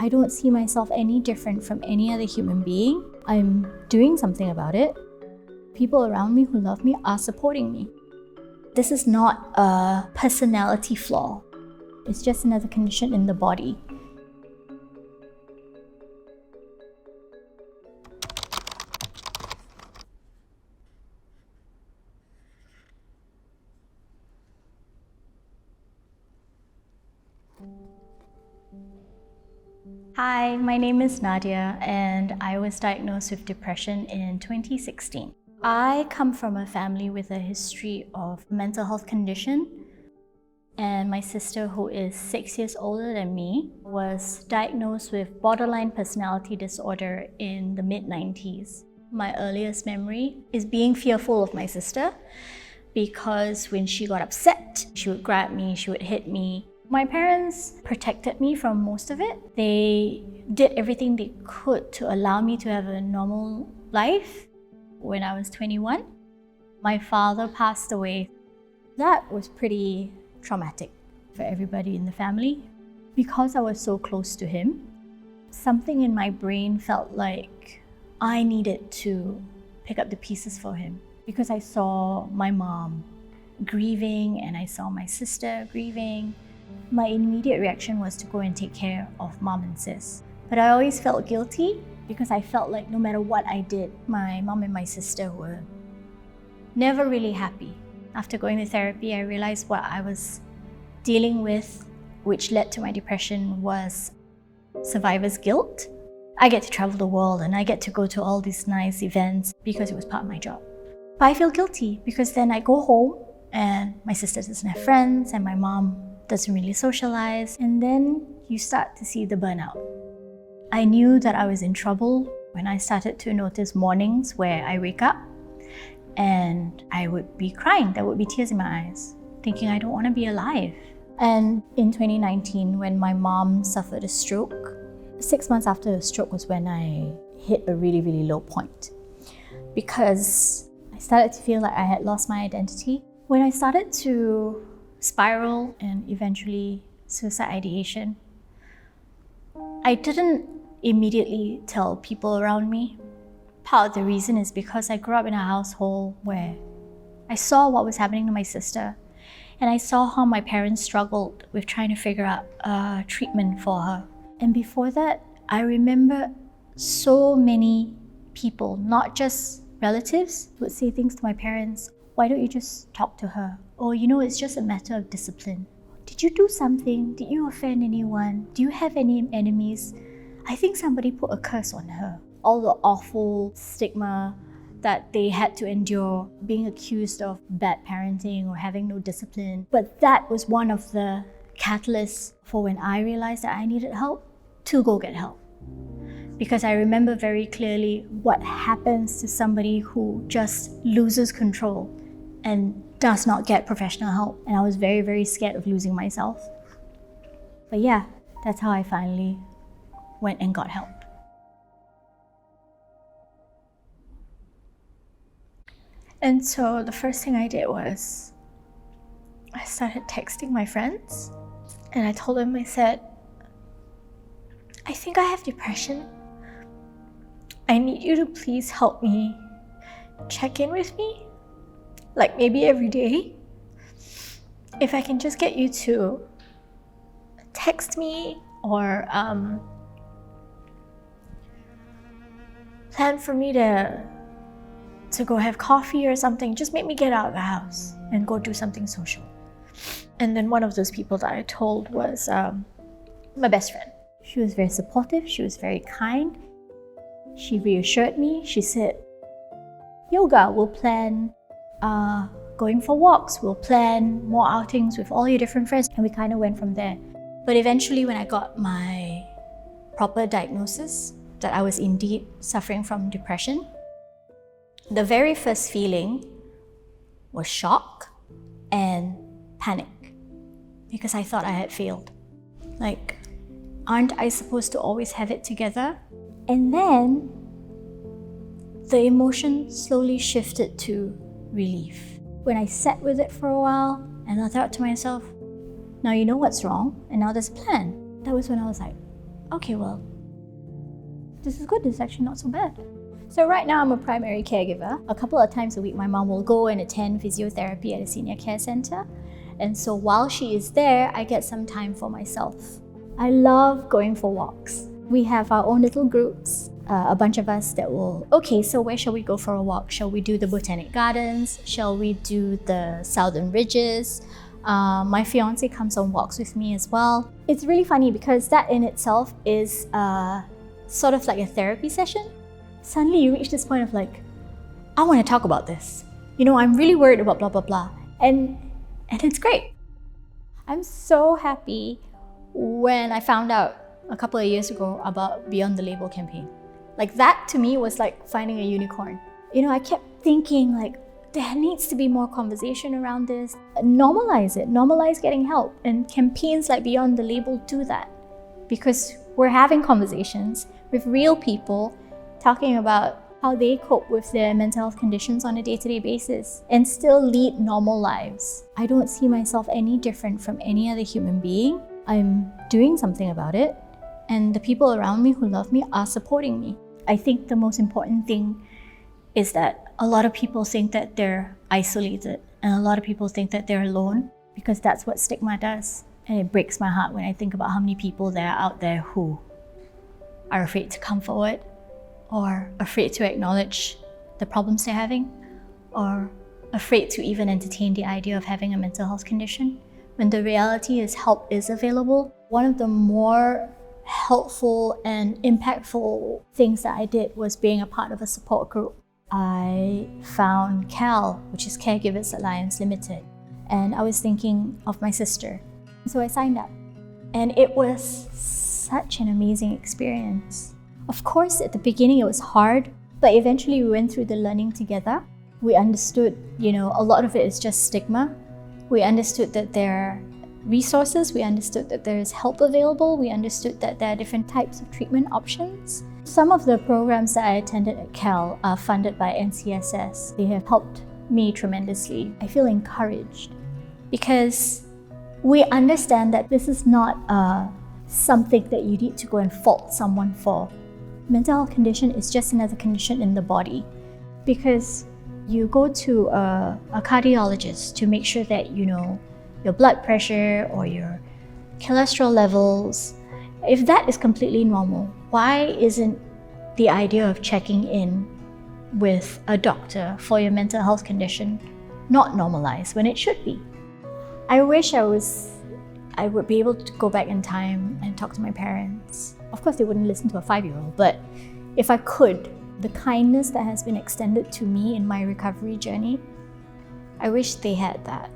I don't see myself any different from any other human being. I'm doing something about it. People around me who love me are supporting me. This is not a personality flaw. It's just another condition in the body. Hi, my name is Nadia and I was diagnosed with depression in 2016. I come from a family with a history of mental health condition, and my sister, who is 6 years older than me, was diagnosed with borderline personality disorder in the mid-90s. My earliest memory is being fearful of my sister because when she got upset, she would grab me, she would hit me. My parents protected me from most of it. They did everything they could to allow me to have a normal life. When I was 21, my father passed away. That was pretty traumatic for everybody in the family. Because I was so close to him, something in my brain felt like I needed to pick up the pieces for him. Because I saw my mom grieving and I saw my sister grieving. My immediate reaction was to go and take care of mom and sis. But I always felt guilty because I felt like no matter what I did, my mom and my sister were never really happy. After going to therapy, I realized what I was dealing with, which led to my depression, was survivor's guilt. I get to travel the world and I get to go to all these nice events because it was part of my job. But I feel guilty because then I go home and my sister doesn't have friends and my mom doesn't really socialize, and then you start to see the burnout. I knew that I was in trouble when I started to notice mornings where I wake up and I would be crying. There would be tears in my eyes, thinking I don't want to be alive. And in 2019, when my mom suffered a stroke, 6 months after the stroke was when I hit a really, really low point, because I started to feel like I had lost my identity. When I started to spiral and eventually suicide ideation, I didn't immediately tell people around me. Part of the reason is because I grew up in a household where I saw what was happening to my sister, and I saw how my parents struggled with trying to figure out treatment for her. And before that, I remember so many people, not just relatives, would say things to my parents. Why don't you just talk to her? Or, it's just a matter of discipline. Did you do something? Did you offend anyone? Do you have any enemies? I think somebody put a curse on her. All the awful stigma that they had to endure, being accused of bad parenting or having no discipline. But that was one of the catalysts for when I realized that I needed help, to go get help. Because I remember very clearly what happens to somebody who just loses control and does not get professional help. And I was very, very scared of losing myself. But yeah, that's how I finally went and got help. And so the first thing I did was I started texting my friends and I told them, I said, I think I have depression. I need you to please help me check in with me, like maybe every day. If I can just get you to text me or plan for me to go have coffee or something, just make me get out of the house and go do something social. And then one of those people that I told was my best friend. She was very supportive, she was very kind. She reassured me. She said, yoga, we'll plan going for walks, we'll plan more outings with all your different friends. And we kind of went from there. But eventually when I got my proper diagnosis that I was indeed suffering from depression, the very first feeling was shock and panic, because I thought I had failed. Like, aren't I supposed to always have it together? And then the emotion slowly shifted to relief. When I sat with it for a while and I thought to myself, now you know what's wrong and now there's a plan. That was when I was like, okay, well, this is good. This is actually not so bad. So right now I'm a primary caregiver. A couple of times a week, my mom will go and attend physiotherapy at a senior care center. And so while she is there, I get some time for myself. I love going for walks. We have our own little groups, a bunch of us that will, okay, so where shall we go for a walk? Shall we do the Botanic Gardens? Shall we do the Southern Ridges? My fiance comes on walks with me as well. It's really funny because that in itself is sort of like a therapy session. Suddenly you reach this point of like, I want to talk about this. I'm really worried about blah, blah, blah. And it's great. I'm so happy when I found out a couple of years ago about Beyond the Label campaign. Like that to me was like finding a unicorn. I kept thinking like, there needs to be more conversation around this. Normalize it, normalize getting help. And campaigns like Beyond the Label do that because we're having conversations with real people talking about how they cope with their mental health conditions on a day-to-day basis and still lead normal lives. I don't see myself any different from any other human being. I'm doing something about it, and the people around me who love me are supporting me. I think the most important thing is that a lot of people think that they're isolated, and a lot of people think that they're alone because that's what stigma does. And it breaks my heart when I think about how many people there are out there who are afraid to come forward, or afraid to acknowledge the problems they're having, or afraid to even entertain the idea of having a mental health condition, when the reality is help is available. One of the more helpful and impactful things that I did was being a part of a support group. I found CAL, which is Caregivers Alliance Limited, and I was thinking of my sister. So I signed up, and it was such an amazing experience. Of course, at the beginning it was hard, but eventually we went through the learning together. We understood, a lot of it is just stigma. We understood that there are resources, we understood that there is help available, we understood that there are different types of treatment options. Some of the programs that I attended at CAL are funded by NCSS. They have helped me tremendously. I feel encouraged because we understand that this is not something that you need to go and fault someone for. Mental health condition is just another condition in the body, because you go to a cardiologist to make sure that your blood pressure or your cholesterol levels, if that is completely normal, why isn't the idea of checking in with a doctor for your mental health condition not normalized when it should be? I wish I would be able to go back in time and talk to my parents. Of course, they wouldn't listen to a 5-year-old, but if I could, the kindness that has been extended to me in my recovery journey, I wish they had that.